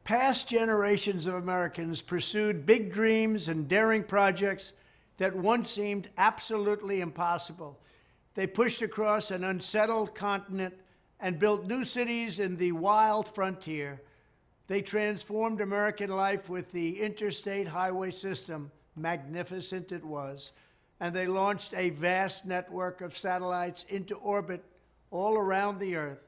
Past generations of Americans pursued big dreams and daring projects that once seemed absolutely impossible. They pushed across an unsettled continent and built new cities in the wild frontier. They transformed American life with the interstate highway system. Magnificent it was. And they launched a vast network of satellites into orbit all around the earth.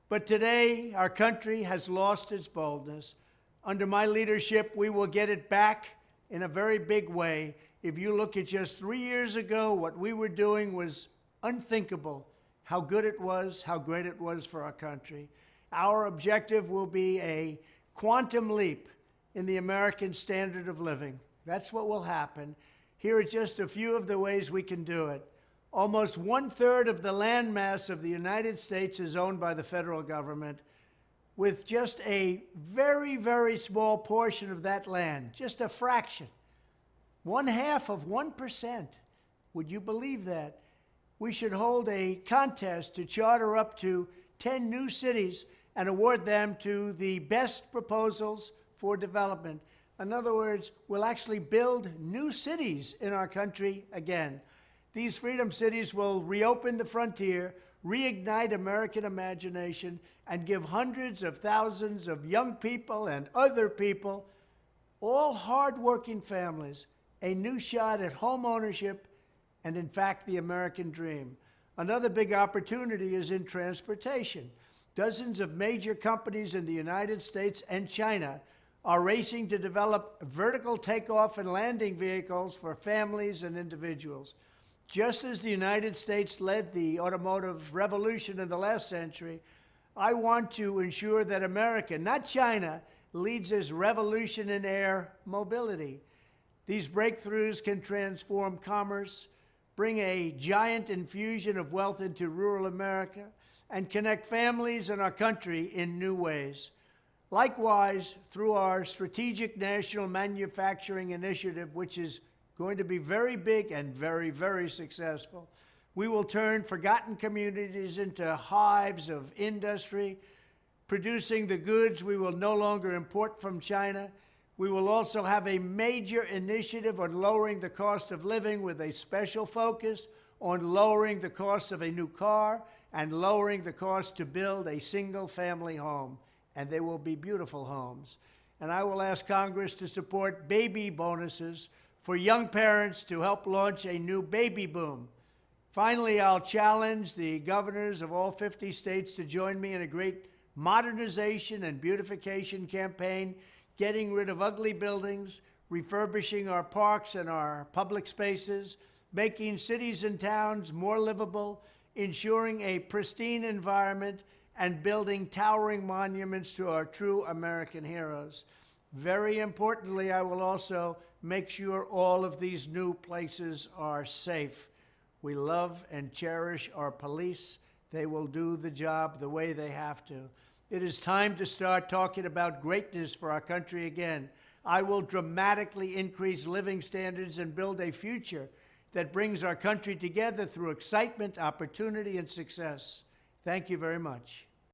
But today, our country has lost its boldness. Under my leadership, we will get it back in a very big way. If you look at just 3 years ago, what we were doing was unthinkable. How good it was, how great it was for our country. Our objective will be a quantum leap in the American standard of living. That's what will happen. Here are just a few of the ways we can do it. Almost 1/3 of the landmass of the United States is owned by the federal government, with just a very, very small portion of that land, just a fraction, 1/2 of 1%. Would you believe that? We should hold a contest to charter up to 10 new cities and award them to the best proposals for development. In other words, we'll actually build new cities in our country again. These freedom cities will reopen the frontier, reignite American imagination, and give hundreds of thousands of young people and other people, all hardworking families, a new shot at home ownership and, in fact, the American dream. Another big opportunity is in transportation. Dozens of major companies in the United States and China are racing to develop vertical takeoff and landing vehicles for families and individuals. Just as the United States led the automotive revolution in the last century, I want to ensure that America, not China, leads this revolution in air mobility. These breakthroughs can transform commerce, bring a giant infusion of wealth into rural America, and connect families and our country in new ways. Likewise, through our Strategic National Manufacturing Initiative, which is going to be very big and very, very successful, we will turn forgotten communities into hives of industry, producing the goods we will no longer import from China. We will also have a major initiative on lowering the cost of living with a special focus on lowering the cost of a new car and lowering the cost to build a single-family home. And they will be beautiful homes. And I will ask Congress to support baby bonuses for young parents to help launch a new baby boom. Finally, I'll challenge the governors of all 50 states to join me in a great modernization and beautification campaign, getting rid of ugly buildings, refurbishing our parks and our public spaces, making cities and towns more livable, ensuring a pristine environment, and building towering monuments to our true American heroes. Very importantly, I will also make sure all of these new places are safe. We love and cherish our police. They will do the job the way they have to. It is time to start talking about greatness for our country again. I will dramatically increase living standards and build a future that brings our country together through excitement, opportunity, and success. Thank you very much.